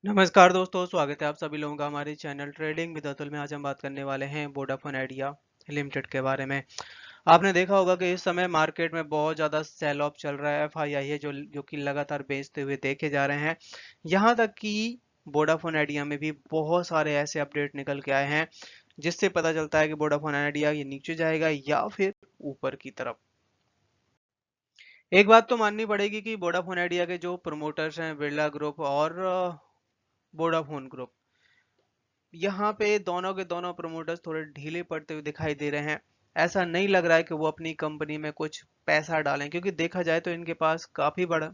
नमस्कार दोस्तों, स्वागत है आप सभी लोगों का हमारे चैनल ट्रेडिंग विद अतुल में। आज हम बात करने वाले हैं वोडाफोन आइडिया लिमिटेड के बारे में। आपने देखा होगा कि इस समय मार्केट में बहुत ज़्यादा सेल ऑफ चल रहा है। एफआईआई है जो कि लगातार बेचते हुए देखे जा रहे हैं। यहाँ तक कि वोडाफोन आइडिया में भी बहुत सारे ऐसे अपडेट निकल के आए हैं जिससे पता चलता है कि वोडाफोन आइडिया ये नीचे जाएगा या फिर ऊपर की तरफ। एक बात तो माननी पड़ेगी कि वोडाफोन आइडिया के जो प्रमोटर्स हैं, बिरला ग्रुप और वोडाफोन ग्रुप, यहाँ पे दोनों के दोनों प्रमोटर्स थोड़े ढीले पड़ते हुए दिखाई दे रहे हैं। ऐसा नहीं लग रहा है कि वो अपनी कंपनी में कुछ पैसा डालें, क्योंकि देखा जाए तो इनके पास काफी बड़ा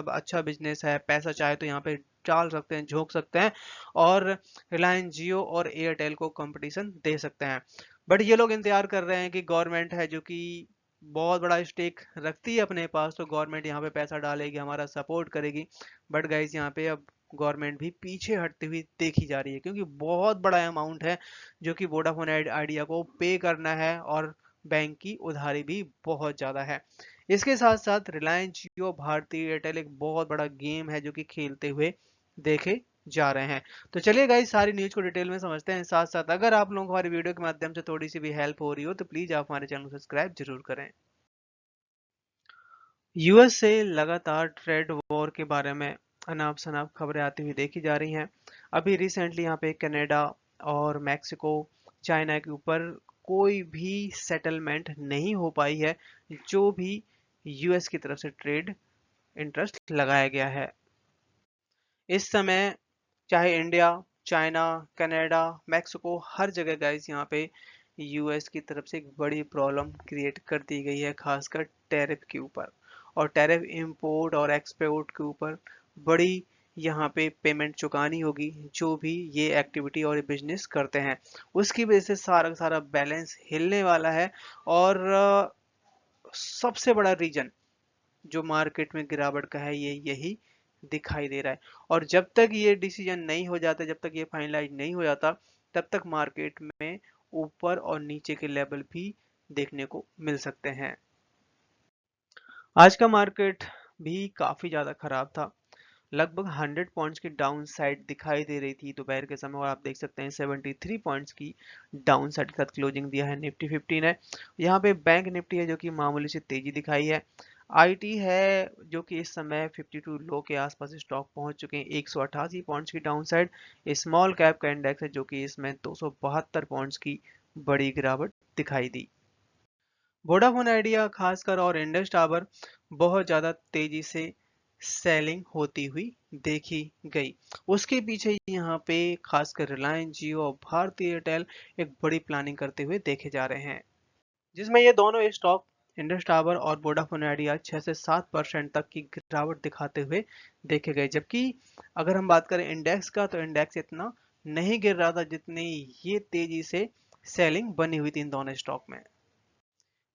अच्छा बिजनेस है। पैसा चाहे तो यहाँ पे डाल सकते हैं, झोंक सकते हैं और रिलायंस जियो और एयरटेल को कंपटीशन दे सकते हैं। बट ये लोग इंतजार कर रहे हैं कि गवर्नमेंट है जो कि बहुत बड़ा स्टेक रखती है अपने पास, तो गवर्नमेंट यहाँ पे पैसा डालेगी, हमारा सपोर्ट करेगी। बट गाइस, यहाँ पे अब गवर्नमेंट भी पीछे हटती हुई देखी जा रही है, क्योंकि बहुत बड़ा अमाउंट है जो कि वोडाफोन आइडिया को पे करना है और बैंक की उधारी भी बहुत ज्यादा है। इसके साथ साथ रिलायंस जियो, भारती एयरटेल एक बहुत बड़ा गेम है जो कि खेलते हुए देखे जा रहे हैं। तो चलिए गाइस, सारी न्यूज को डिटेल में समझते हैं। साथ साथ अगर आप लोगों को हमारी वीडियो के माध्यम से थोड़ी सी भी हेल्प हो रही हो तो प्लीज आप हमारे चैनल को सब्सक्राइब जरूर करें। यूएस से लगातार ट्रेड वॉर के बारे में अनाप शनाप खबरें आती हुई देखी जा रही हैं। अभी रिसेंटली यहाँ पे कनाडा और मैक्सिको, चाइना के ऊपर कोई भी सेटलमेंट नहीं हो पाई है, जो भी यूएस की तरफ से ट्रेड इंटरेस्ट लगाया गया है। इस समय चाहे इंडिया, चाइना, कनाडा, मैक्सिको, हर जगह गाइस यहाँ पे यूएस की तरफ से एक बड़ी प्रॉब्लम क्रिएट कर दी गई है, खासकर टैरिफ के ऊपर। और टैरिफ इंपोर्ट और एक्सपोर्ट के ऊपर बड़ी यहाँ पे पेमेंट चुकानी होगी, जो भी ये एक्टिविटी और बिजनेस करते हैं। उसकी वजह से सारा का सारा बैलेंस हिलने वाला है। और सबसे बड़ा रीजन जो मार्केट में गिरावट का है, ये यही दिखाई दे रहा है। और जब तक ये डिसीजन नहीं हो जाता, जब तक ये फाइनलाइज नहीं हो जाता, तब तक मार्केट में ऊपर और नीचे के लेवल भी देखने को मिल सकते हैं। आज का मार्केट भी काफी ज्यादा खराब था। लगभग 100 पॉइंट्स की डाउन साइड दिखाई दे रही थी दोपहर के समय, और आप देख सकते हैं 73 पॉइंट्स की डाउन साइड के साथ क्लोजिंग दिया है। निफ्टी 15 है। यहाँ पे बैंक निफ्टी है जो कि मामूली से तेजी दिखाई है। आईटी है जो कि इस समय 52 लो के आसपास स्टॉक पहुंच चुके हैं, 188 पॉइंट्स की डाउन साइड। स्मॉल कैप का इंडेक्स है जो कि इसमें 272 पॉइंट्स की बड़ी गिरावट दिखाई दी। वोडाफोन आइडिया खासकर और इंडस टावर बहुत ज्यादा तेजी से सेलिंग होती हुई देखी गई। उसके पीछे यहाँ पे खासकर रिलायंस जियो और भारती एयरटेल एक बड़ी प्लानिंग करते हुए देखे जा रहे हैं, जिसमें ये दोनों स्टॉक, इंडस टावर और वोडाफोन आइडिया, 6 से 7% तक की गिरावट दिखाते हुए देखे गए। जबकि अगर हम बात करें इंडेक्स का, तो इंडेक्स इतना नहीं गिर रहा था जितनी ये तेजी से सेलिंग बनी हुई थी इन दोनों स्टॉक में।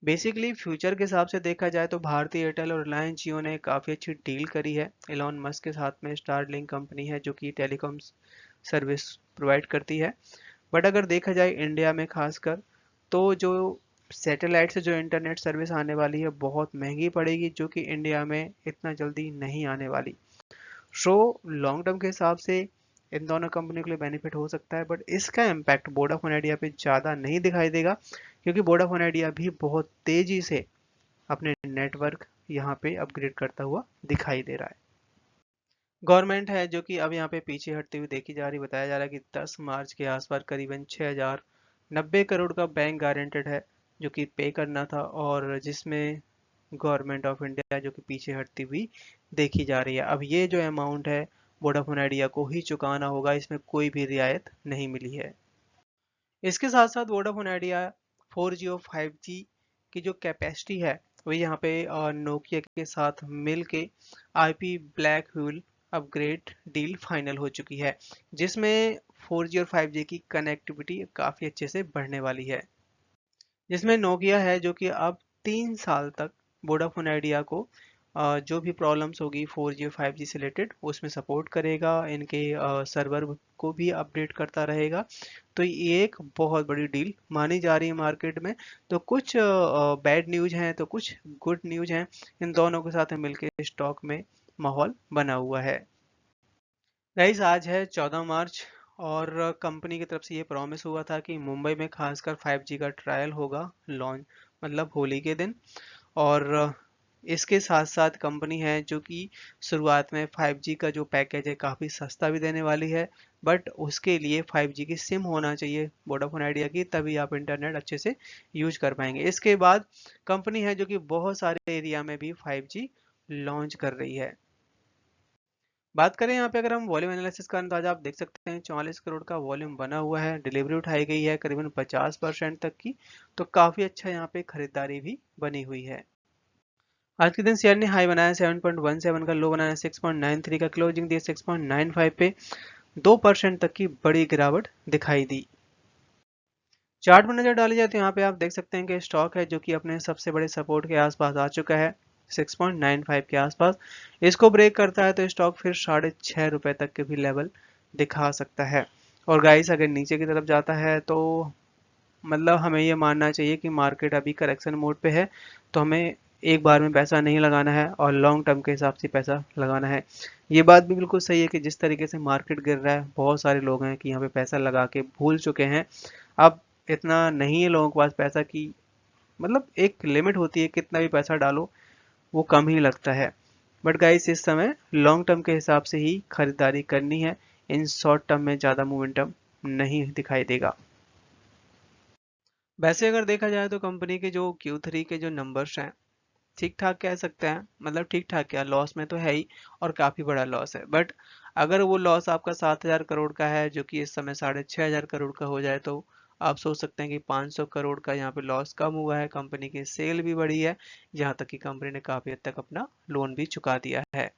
बेसिकली फ्यूचर के हिसाब से देखा जाए तो भारती एयरटेल और रिलायंस जियो ने काफ़ी अच्छी डील करी है एलोन मस्क के साथ में। स्टारलिंक कंपनी है जो कि टेलीकॉम सर्विस प्रोवाइड करती है। बट अगर देखा जाए इंडिया में खासकर, तो जो सैटेलाइट से जो इंटरनेट सर्विस आने वाली है बहुत महंगी पड़ेगी, जो कि इंडिया में इतना जल्दी नहीं आने वाली। सो लॉन्ग टर्म के हिसाब से इन दोनों कंपनियों के लिए बेनिफिट हो सकता है, बट इसका इम्पैक्ट वोडाफोन आइडिया पे ज़्यादा नहीं दिखाई देगा, क्योंकि वोडाफोन आइडिया भी बहुत तेज़ी से अपने नेटवर्क यहाँ पे अपग्रेड करता हुआ दिखाई दे रहा है। गवर्नमेंट है जो कि अब यहाँ पे पीछे हटती हुई देखी जा रही। बताया जा रहा है कि 10 मार्च के आसपास करीबन 6090 करोड़ का बैंक गारंटेड है जो कि पे करना था, और जिसमें गवर्नमेंट ऑफ इंडिया जो कि पीछे हटती हुई देखी जा रही है। अब ये जो अमाउंट है वोडाफोन आइडिया को ही चुकाना होगा, इसमें कोई भी रियायत नहीं मिली है। इसके साथ साथ वोडाफोन आइडिया 4G और 5G की जो कैपेसिटी है वो यहाँ पे नोकिया के साथ मिल के IP black wheel upgrade deal final हो चुकी है, जिसमें 4G और 5G की कनेक्टिविटी काफ़ी अच्छे से बढ़ने वाली है। जिसमें नोकिया है जो कि अब 3 साल तक वोडाफोन आइडिया को जो भी प्रॉब्लम्स होगी 4G और 5G से रिलेटेड उसमें सपोर्ट करेगा, इनके सर्वर को भी अपडेट करता रहेगा। तो ये एक बहुत बड़ी डील मानी जा रही है मार्केट में। तो कुछ बैड न्यूज हैं तो कुछ गुड न्यूज हैं, इन दोनों के साथ मिलकर स्टॉक में माहौल बना हुआ है। गाइस आज है 14 मार्च और कंपनी की तरफ से ये प्रॉमिस हुआ था कि मुंबई में खासकर 5G का ट्रायल होगा लॉन्च, मतलब होली के दिन। और इसके साथ साथ कंपनी है जो कि शुरुआत में 5G का जो पैकेज है काफ़ी सस्ता भी देने वाली है। बट उसके लिए 5G की सिम होना चाहिए वोडाफोन आइडिया की, तभी आप इंटरनेट अच्छे से यूज कर पाएंगे। इसके बाद कंपनी है जो कि बहुत सारे एरिया में भी 5G लॉन्च कर रही है। बात करें यहाँ पे, अगर हम वॉल्यूम एनालिसिस करें तो आज आप देख सकते हैं 44 करोड़ का वॉल्यूम बना हुआ है। डिलीवरी उठाई गई है करीबन 50% तक की, तो काफी अच्छा यहाँ पे खरीदारी भी बनी हुई है। आज के दिन शेयर ने हाई बनाया 7.17 का, लो बनाया 6.93 का, क्लोजिंग दिया 6.95 पे, 2% तक की बड़ी गिरावट दिखाई दी। चार्ट में नजर डाली जाए तो यहाँ पे आप देख सकते हैं कि स्टॉक है जो कि अपने सबसे बड़े सपोर्ट के आसपास आ चुका है 6.95 के आसपास। इसको ब्रेक करता है तो स्टॉक फिर 6.5 रुपए तक के भी लेवल दिखा सकता है। और गाइस अगर नीचे की तरफ जाता है तो मतलब हमें ये मानना चाहिए कि मार्केट अभी करेक्शन मोड पे है, तो हमें एक बार में पैसा नहीं लगाना है और लॉन्ग टर्म के हिसाब से पैसा लगाना है। ये बात भी बिल्कुल सही है कि जिस तरीके से मार्केट गिर रहा है, बहुत सारे लोग हैं कि यहाँ पे पैसा लगा के भूल चुके हैं। अब इतना नहीं है लोगों के पास पैसा की, मतलब एक लिमिट होती है, कितना भी पैसा डालो वो कम ही लगता है। बट गाइस इस समय लॉन्ग टर्म के हिसाब से ही खरीदारी करनी है, इन शॉर्ट टर्म में ज़्यादा मोमेंटम नहीं दिखाई देगा। वैसे अगर देखा जाए तो कंपनी के जो Q3 के जो नंबर्स हैं ठीक ठाक कह सकते हैं, मतलब ठीक ठाक क्या, लॉस में तो है ही और काफी बड़ा लॉस है। बट अगर वो लॉस आपका 7,000 करोड़ का है जो कि इस समय 6,500 करोड़ का हो जाए, तो आप सोच सकते हैं कि 500 करोड़ का यहाँ पे लॉस कम हुआ है। कंपनी की सेल भी बढ़ी है, जहाँ तक कि कंपनी ने काफी हद तक अपना लोन भी चुका दिया है।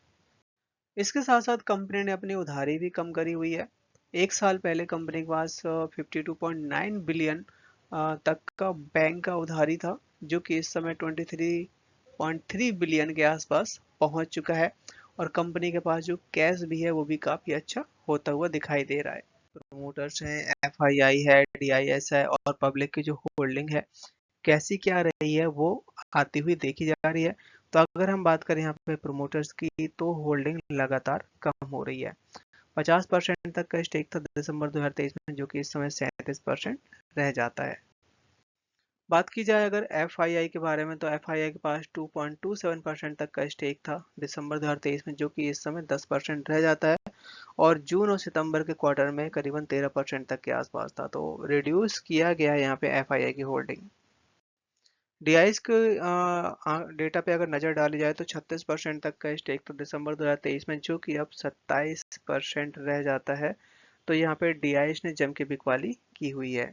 इसके साथ साथ कंपनी ने अपनी उधारी भी कम करी हुई है। एक साल पहले कंपनी के पास 52.9 बिलियन तक का बैंक का उधारी था, जो कि इस समय 23.3 बिलियन के आसपास पहुंच चुका है। और कंपनी के पास जो कैश भी है वो भी काफी अच्छा होता हुआ दिखाई दे रहा है। प्रमोटर्स हैं, एफआईआई है, डीआईएस है और पब्लिक की जो होल्डिंग है कैसी क्या रही है वो आती हुई देखी जा रही है। तो अगर हम बात करें यहाँ पे प्रोमोटर्स की, तो होल्डिंग लगातार कम हो रही है। 50% तक का स्टेक था दिसंबर 2023 में, जो कि इस समय 37% रह जाता है। बात की जाए अगर एफआईआई के बारे में, तो एफआईआई के पास 2.27% तक का स्टेक था दिसंबर 2023 में, जो कि इस समय 10% रह जाता है। और जून और सितंबर के क्वार्टर में करीबन 13% तक के आसपास था, तो रिड्यूस किया गया है यहाँ पे एफआईआई की होल्डिंग। डीआईएस के डेटा पे अगर नज़र डाली जाए तो 36% तक का स्टेक तो दिसंबर 2023 में, जो कि अब 27% रह जाता है। तो यहाँ पे डीआईएस ने जम के बिकवाली की हुई है।